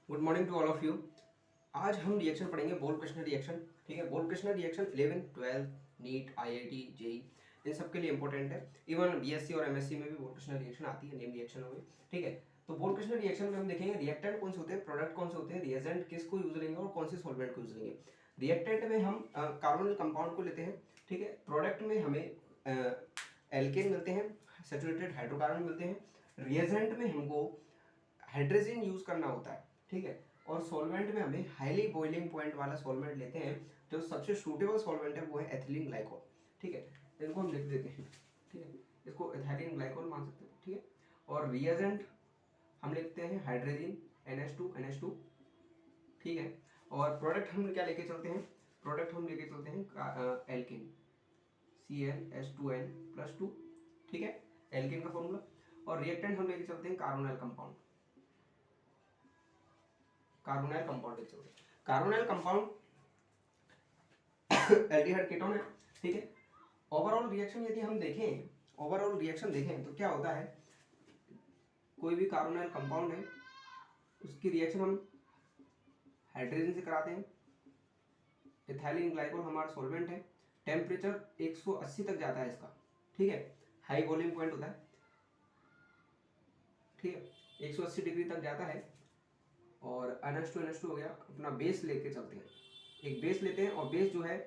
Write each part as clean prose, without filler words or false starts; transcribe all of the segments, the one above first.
Good morning to all of you. आज हम reaction पढ़ेंगे बोल्ड क्वेश्चन रिएक्शन। ठीक है, board question reaction 11, 12, NEET, IIT, JEE इन सब के लिए इंपॉर्टेंट है। इवन बीएससी और एमएससी में भी बोल्ड क्वेश्चन रिएक्शन आती है, नेम रिएक्शनों में। ठीक है, तो बोल्ड क्वेश्चन रिएक्शन में हम देखेंगे रिएक्टेंट कौन से होते हैं, प्रोडक्ट कौन से होते हैं, रिएजेंट किसको यूज लेंगे और कौन से सॉल्वेंट को यूज लेंगे। रिएक्टेंट में हम कार्बोनिल कंपाउंड को लेते हैं। ठीक है, प्रोडक्ट में हमें एल्केन मिलते हैं, सैचुरेटेड हाइड्रोकार्बन मिलते हैं। रिएजेंट में हमको हाइड्रोजन यूज करना होता है। ठीक है, और सॉल्वेंट में हमें हाईली बॉइलिंग पॉइंट वाला सॉल्वेंट लेते हैं। जो सबसे सूटेबल सॉल्वेंट है वो है एथिलीन ग्लाइकोल। ठीक है, इनको हम लिख देते हैं। ठीक है, इसको एथिलीन ग्लाइकोल मान सकते हैं। ठीक है, और रिएजेंट हम लिखते हैं हाइड्रोजन NH2। ठीक है, और प्रोडक्ट हम क्या लेके चलते हैं, प्रोडक्ट हम लेके चलते हैं एल्केन CnH2n+2। ठीक है, एल्केन का फॉर्मूला। और रिएक्टेंट हम लेके चलते हैं कार्बोनाइल कंपाउंड, कार्बोनाइल कंपाउंड लेके चलते हैं। कार्बोनाइल कंपाउंड एल्डिहाइड कीटोन है। ठीक है, ओवरऑल रिएक्शन यदि हम देखें, ओवरऑल रिएक्शन देखें तो क्या होता है, कोई भी कार्बोनाइल कंपाउंड है उसकी रिएक्शन हम हाइड्रोजन से कराते हैं। इथाइलिन ग्लाइकोल हमारा सॉल्वेंट है। टेम्परेचर 180 तक जाता है इसका। ठीक है, हाई वॉल्यूम पॉइंट होता है। ठीक है, 180 डिग्री तक जाता है। और NH2 हो गया, अपना बेस लेके चलते हैं। एक बेस लेते हैं और बेस जो है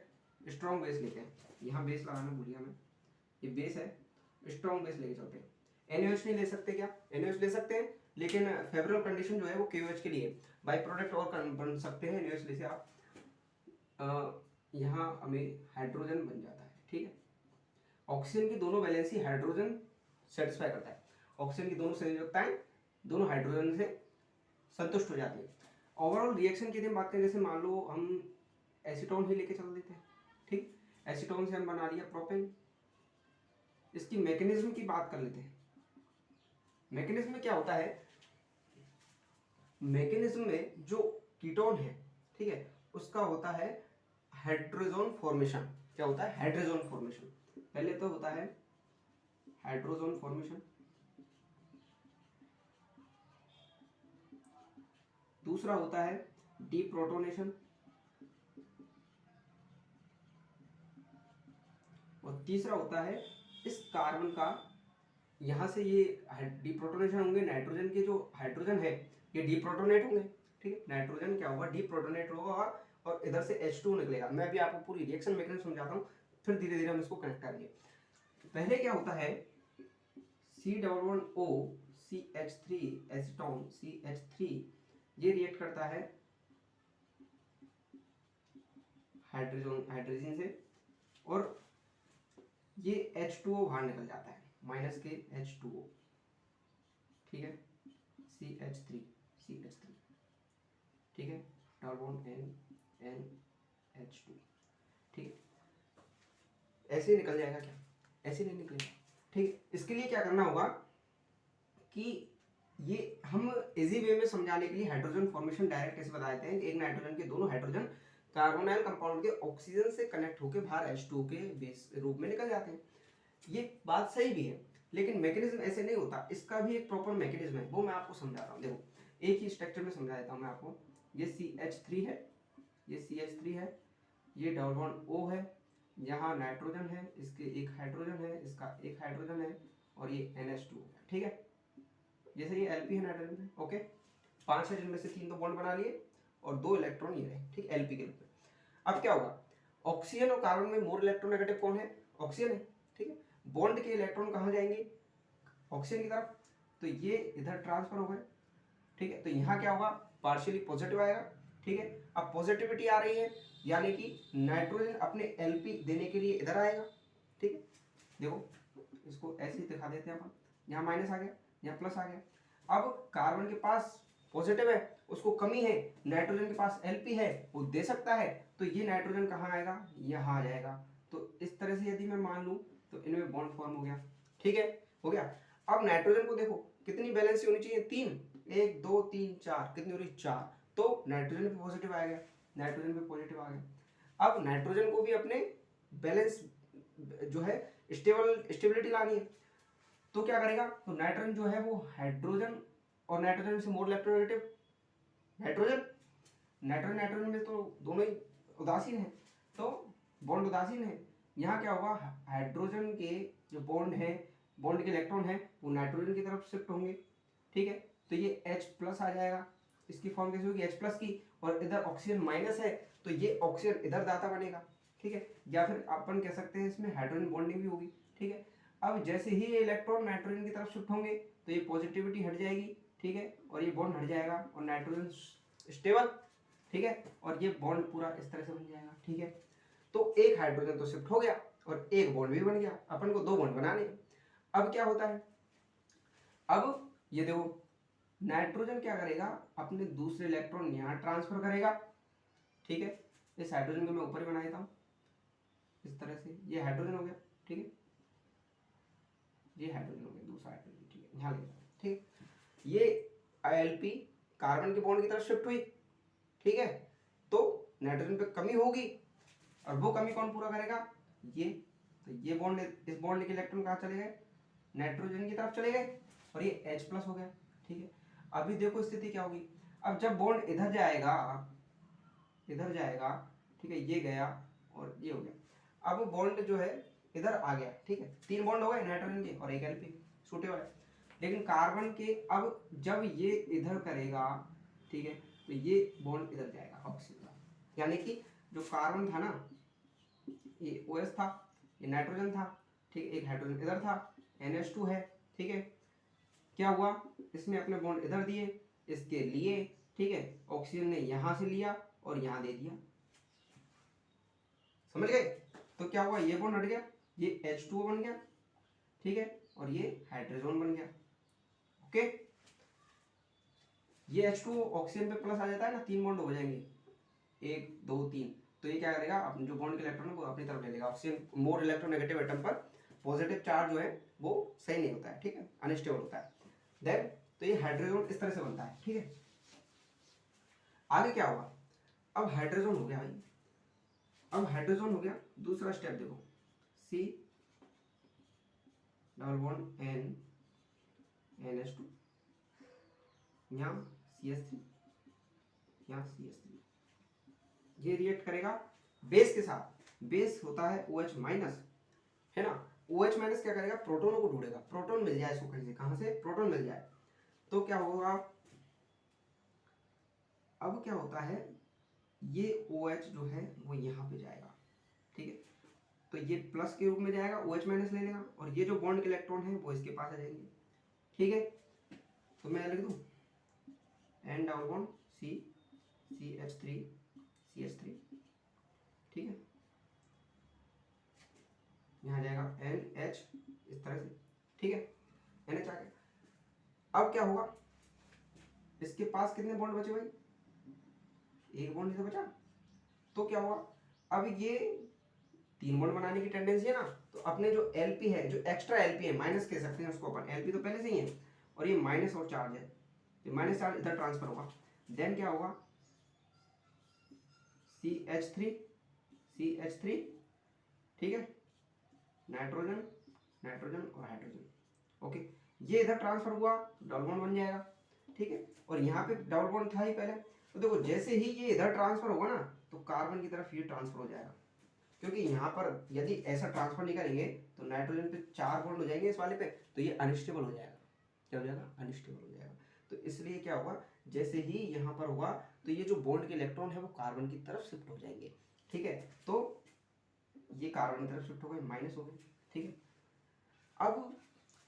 स्ट्रॉन्ग बेस लेते हैं। यहाँ बेस लगाना भूलिए हमें, ये बेस है, स्ट्रॉन्ग बेस लेके चलते हैं। NaOH नहीं ले सकते क्या, NaOH ले सकते हैं, लेकिन फेवरेबल कंडीशन जो है वो KOH के लिए। बाई प्रोडक्ट और बन सकते हैं NaOH ले से आप, यहाँ हमें हाइड्रोजन बन जाता है। ठीक है, ऑक्सीजन की दोनों वैलेंसी हाइड्रोजन सेटिस्फाई करता है। ऑक्सीजन की दोनों संयोजकताएं दोनों हाइड्रोजन से संतुष्ट हो जाती है। ओवरऑल रिएक्शन की यदि हम बात करें, जैसे मान लो हम एसीटोन ही लेके चल देते हैं। ठीक, एसीटोन से हम बना लिया प्रोपेन। इसकी मैकेनिज्म की बात कर लेते हैं। मैकेनिज्म में क्या होता है, मैकेनिज्म में जो कीटोन है, ठीक है, उसका होता है हाइड्रोजन फॉर्मेशन। क्या होता है, हाइड्रोजन फॉर्मेशन। पहले तो होता है हाइड्रोजन फॉर्मेशन, दूसरा होता है डीप्रोटोनेशन, और तीसरा होता है इस कार्बन का, यहाँ से ये डीप्रोटोनेशन होंगे, नाइट्रोजन के जो हाइड्रोजन है ये डीप्रोटोनेट होंगे। ठीक है, नाइट्रोजन क्या होगा, डीप्रोटोनेट होगा, और इधर से H2 निकलेगा। मैं अभी आपको पूरी रिएक्शन मैकेनिज्म समझाता हूँ, फिर धीरे धीरे हम इसको कनेक्ट करेंगे। पहले क्या होता है, C++O CH3 एसीटोन CH3 ये रिएक्ट करता है हाइड्रोजन से, और ये H2O बाहर निकल जाता है, माइनस के H2O। ठीक है, CH3। ठीक है, डबल बॉन्ड NH2। ठीक है, ऐसे ही निकल जाएगा क्या, ऐसे नहीं निकलेगा। ठीक है, इसके लिए क्या करना होगा कि ये हम इजी वे में समझाने के लिए हाइड्रोजन फॉर्मेशन डायरेक्ट ऐसे बता देते हैं कि एक नाइट्रोजन के दोनों हाइड्रोजन कार्बोनाइल कंपाउंड के ऑक्सीजन से कनेक्ट होकर बाहर H2 के बेस रूप में निकल जाते हैं। ये बात सही भी है, लेकिन मैकेनिज्म ऐसे नहीं होता, इसका भी एक प्रॉपर मैकेनिज्म है, वो मैं आपको समझा रहा हूँ। देखो, एक ही स्ट्रक्चर में समझा देता हूँ मैं आपको। ये CH3 है, ये CH3 है, ये डबल बॉन्ड O है, यहाँ नाइट्रोजन है, इसके एक हाइड्रोजन है, इसका एक हाइड्रोजन है, और ये NH2 है। ठीक है, जैसे ये Lp है नाइट्रोजन पे। ओके, 5 है जिनमें से 3 तो बॉन्ड बना लिए और 2 इलेक्ट्रॉन ये रहे। ठीक, Lp के रूप में। अब क्या होगा, ऑक्सीजन और कार्बन में मोर इलेक्ट्रोनेगेटिव कौन है, ऑक्सीजन है। ठीक है, बॉन्ड के इलेक्ट्रॉन कहाँ जाएंगे, ऑक्सीजन की तरफ, तो ये इधर ट्रांसफर हो गए। ठीक है, तो यहाँ क्या होगा, पार्शियली पॉजिटिव आएगा। ठीक है, अब पॉजिटिविटी आ रही है, यानी कि नाइट्रोजन अपने Lp देने के लिए इधर आएगा। ठीक है, देखो इसको ऐसे ही दिखा देते हैं अपन, यहाँ माइनस आ गया, यहाँ प्लस आ गया। अब कार्बन के पास पॉजिटिव है, उसको कमी है, नाइट्रोजन के पास Lp है, वो दे सकता है, तो ये नाइट्रोजन कहाँ आएगा, यहाँ आ जाएगा। तो इस तरह से यदि मैं मान लूँ तो इनमें बॉन्ड फॉर्म हो गया। ठीक है, हो गया। अब नाइट्रोजन को देखो कितनी बैलेंसी होनी चाहिए, 3, 1 2 3 4, कितनी हो रही, 4, तो नाइट्रोजन पे पॉजिटिव आ गया, नाइट्रोजन पे पॉजिटिव आ गया। अब नाइट्रोजन को भी अपने बैलेंस जो है स्टेबिलिटी लानी है, तो क्या करेगा, तो नाइट्रोजन जो है वो हाइड्रोजन और नाइट्रोजन से more electronegative nitrogen, nitrogen nitrogen में तो दोनों ही उदासीन है, तो बॉन्ड उदासीन है। यहाँ क्या होगा, हाइड्रोजन के जो बॉन्ड है, बॉन्ड के इलेक्ट्रॉन है वो नाइट्रोजन की तरफ शिफ्ट होंगे, ठीक है। तो ये H प्लस आ जाएगा, इसकी फॉर्म कैसे होगी H प्लस की, और इधर ऑक्सीजन माइनस है तो ये ऑक्सीजन इधर दाता बनेगा, ठीक है। या फिर अपन कह सकते हैं इसमें हाइड्रोजन बॉन्डिंग भी होगी, ठीक है। अब जैसे ही ये इलेक्ट्रॉन नाइट्रोजन की तरफ शिफ्ट होंगे तो ये पॉजिटिविटी हट जाएगी, ठीक है, और ये बॉन्ड हट जाएगा और नाइट्रोजन स्टेबल, ठीक है, और ये बॉन्ड पूरा इस तरह से बन जाएगा, ठीक है। तो एक हाइड्रोजन तो शिफ्ट हो गया और एक बॉन्ड भी बन गया, अपन को 2 बॉन्ड बनाने। अब क्या होता है, अब ये देखो नाइट्रोजन क्या करेगा, अपने दूसरे इलेक्ट्रॉन यहाँ ट्रांसफर करेगा, ठीक है। इस हाइड्रोजन को मैं ऊपर ही बना देता हूँ इस तरह से, ये हाइड्रोजन हो गया, ठीक है, ये हाइड्रोजन हो गया, दूसरा हाइड्रोजन, ठीक है, यहाँ ले जाओ, ठीक है। ये Alp कार्बन के बॉन्ड की तरफ शिफ्ट हुई, ठीक है, तो नाइट्रोजन पे कमी होगी, और वो कमी कौन पूरा करेगा, ये। तो ये बॉन्ड, इस बॉन्ड के इलेक्ट्रॉन कहाँ चले गए, नाइट्रोजन की तरफ चले गए, और ये H प्लस हो गया, ठीक है। अभी देखो स्थिति क्या होगी, अब जब बॉन्ड इधर जाएगा, इधर जाएगा, ठीक है, ये गया और ये हो गया, अब बॉन्ड जो है इधर आ गया, ठीक है, 3 बॉन्ड हो गए नाइट्रोजन के और एक Lp सूटेबल है। लेकिन कार्बन के अब जब ये इधर करेगा, ठीक है, तो ये बॉन्ड इधर जाएगा ऑक्सीजन का, यानी कि जो कार्बन था ना, ये OH था, ये नाइट्रोजन था, ठीक है, एक हाइड्रोजन इधर था, NH2 है, ठीक है। क्या हुआ, इसने अपने बॉन्ड इधर दिए, इसके लिए, ठीक है, ऑक्सीजन ने यहां से लिया और यहां दे दिया, समझ गए। तो क्या हुआ, ये बॉन्ड हट गया, ये H2O बन गया, ठीक है, और ये हाइड्रोजन बन गया, ओके। ये H2O ऑक्सीजन पे प्लस आ जाता है ना, 3 बॉन्ड हो जाएंगे, 1 2 3, तो ये क्या करेगा, अपने जो बॉन्ड के इलेक्ट्रॉन है वो अपनी तरफ ले लेगा, ऑक्सीजन मोर इलेक्ट्रोनेगेटिव एटम पर पॉजिटिव चार्ज जो है वो सही नहीं होता है, ठीक है, अनस्टेबल होता है। देन तो ये हाइड्रोजन इस तरह से बनता है, ठीक है। आगे क्या होगा, अब हाइड्रोजन हो गया भाई, अब हाइड्रोजन हो गया, दूसरा स्टेप देखो, C double bond N NH2, यहाँ CH3, यहाँ CH3, ये रिएक्ट करेगा बेस के साथ, बेस होता है OH माइनस, है ना। OH माइनस क्या करेगा, प्रोटोनों को ढूंढेगा, प्रोटोन मिल जाए इसको कहीं से, कहां से, प्रोटोन मिल जाए, तो क्या होगा, अब क्या होता है, ये OH जो है वो यहाँ पे जाएगा, ठीक है, तो ये प्लस के रूप में जाएगा, OH माइनस ले लेगा, और ये जो बॉन्ड के इलेक्ट्रॉन है वो इसके पास आ जाएंगे, ठीक है। तो मैं लिख दूं N double bond C CH3 CH3, ठीक है, यहाँ जाएगा NH इस तरह से, ठीक है, NH आ गया। अब क्या होगा, इसके पास कितने बॉन्ड बचे भाई, एक बॉन्ड से बचा, तो क्या हुआ, अब ये 3 बॉन्ड बनाने की टेंडेंसी है ना, तो अपने जो Lp है, जो एक्स्ट्रा Lp है, माइनस कह सकते हैं उसको अपन, Lp तो पहले से ही है, और ये माइनस और चार्ज है, ये माइनस चार्ज इधर ट्रांसफर होगा, देन क्या होगा, CH3 ठीक है, नाइट्रोजन नाइट्रोजन और हाइड्रोजन, ओके, ये इधर ट्रांसफर हुआ तो डबल बॉन्ड बन जाएगा, ठीक है, और यहाँ पे डबल बॉन्ड था ही पहले, तो देखो जैसे ही ये इधर ट्रांसफर होगा ना तो कार्बन की तरफ ये ट्रांसफर हो जाएगा, क्योंकि यहाँ पर यदि ऐसा ट्रांसफर नहीं करेंगे तो नाइट्रोजन पे 4 बॉन्ड हो जाएंगे इस वाले पे, तो ये अनस्टेबल हो जाएगा, क्या हो जाएगा, अनस्टेबल हो जाएगा। तो इसलिए क्या होगा, जैसे ही यहाँ पर होगा तो ये जो बॉन्ड के इलेक्ट्रॉन है वो कार्बन की तरफ शिफ्ट हो जाएंगे, ठीक है, तो ये कार्बन की तरफ शिफ्ट हो गए, माइनस हो गए, ठीक है। अब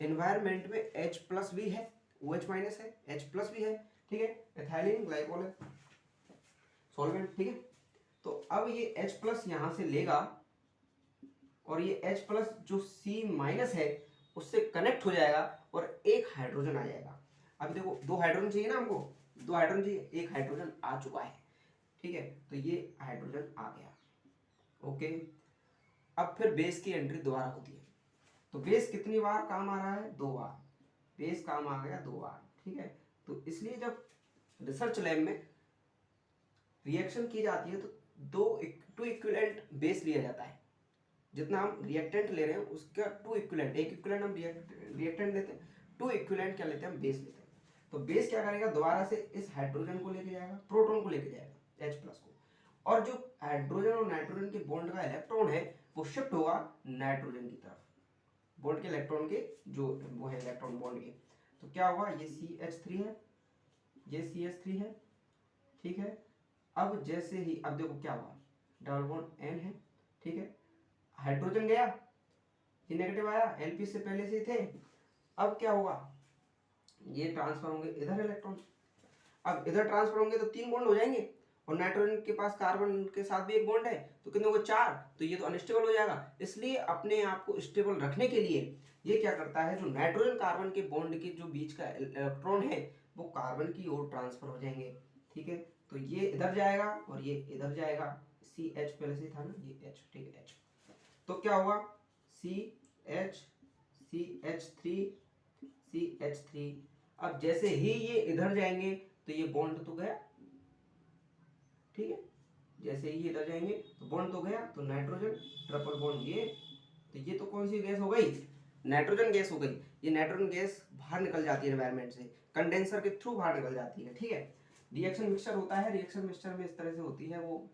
एनवायरमेंट में H प्लस भी है, OH माइनस है, H प्लस भी है, ठीक है, एथाइलिन ग्लाइकोल है सॉल्वेंट, ठीक है। तो अब ये H प्लस यहाँ से लेगा और ये H प्लस जो C माइनस है उससे कनेक्ट हो जाएगा और एक हाइड्रोजन आ जाएगा। अभी देखो 2 हाइड्रोजन चाहिए ना हमको, 2 हाइड्रोजन चाहिए, एक हाइड्रोजन आ चुका है, ठीक है, तो ये हाइड्रोजन आ गया, ओके। अब फिर बेस की एंट्री दोबारा होती है, तो बेस कितनी बार काम आ रहा है, 2 बार, बेस काम आ गया 2 बार, ठीक है। तो इसलिए जब रिसर्च लैब में रिएक्शन की जाती है तो 2 इक्विवेलेंट बेस लिया जाता है, जितना हम रिएक्टेंट ले रहे हैं उसका 2 इक्विवेलेंट, एक इक्विवेलेंट हम रिएक्टेंट लेते हैं, 2 इक्विवेलेंट क्या लेते हैं हम बेस लेते हैं। तो बेस क्या करेगा, दोबारा से इस हाइड्रोजन को लेके जाएगा, प्रोटॉन को लेके जाएगा H प्लस को, और जो हाइड्रोजन और नाइट्रोजन के बॉन्ड का इलेक्ट्रॉन है वो शिफ्ट होगा नाइट्रोजन की तरफ, बॉन्ड के इलेक्ट्रॉन के जो वो है इलेक्ट्रॉन बॉन्ड के। तो क्या होगा, ये CH3 है, ये CH3 है, ठीक है। अब जैसे ही, अब देखो क्या हुआ, डबल बॉन्ड N है, ठीक है, हाइड्रोजन गया, ये नेगेटिव आया, Lp से पहले से थे। अब क्या होगा, ये ट्रांसफर होंगे इधर इलेक्ट्रॉन, अब इधर ट्रांसफर होंगे तो 3 बॉन्ड हो जाएंगे, और नाइट्रोजन के पास कार्बन के साथ भी एक बॉन्ड है, तो कितने हो गए 4, तो ये तो अनस्टेबल हो जाएगा। इसलिए अपने आप को स्टेबल रखने के लिए ये क्या करता है, जो नाइट्रोजन कार्बन के बॉन्ड के जो बीच का इलेक्ट्रॉन है वो कार्बन की ओर ट्रांसफर हो जाएंगे, ठीक है। तो ये इधर जाएगा और ये इधर जाएगा, CH पहले से था ना, ये H, ठीक है H। तो क्या हुआ, CH CH3 CH3। अब जैसे ही ये इधर जाएंगे तो ये बॉन्ड तो गया, ठीक है, जैसे ही इधर जाएंगे तो बॉन्ड तो गया, तो नाइट्रोजन ट्रिपल बॉन्ड ये, तो ये तो कौन सी गैस हो गई, नाइट्रोजन गैस हो गई। ये नाइट्रोजन गैस बाहर निकल जाती है एनवायरनमेंट से, कंडेंसर के थ्रू बाहर निकल जाती है, ठीक है। रिएक्शन मिक्सचर होता है, रिएक्शन मिक्सचर में इस तरह से होती है वो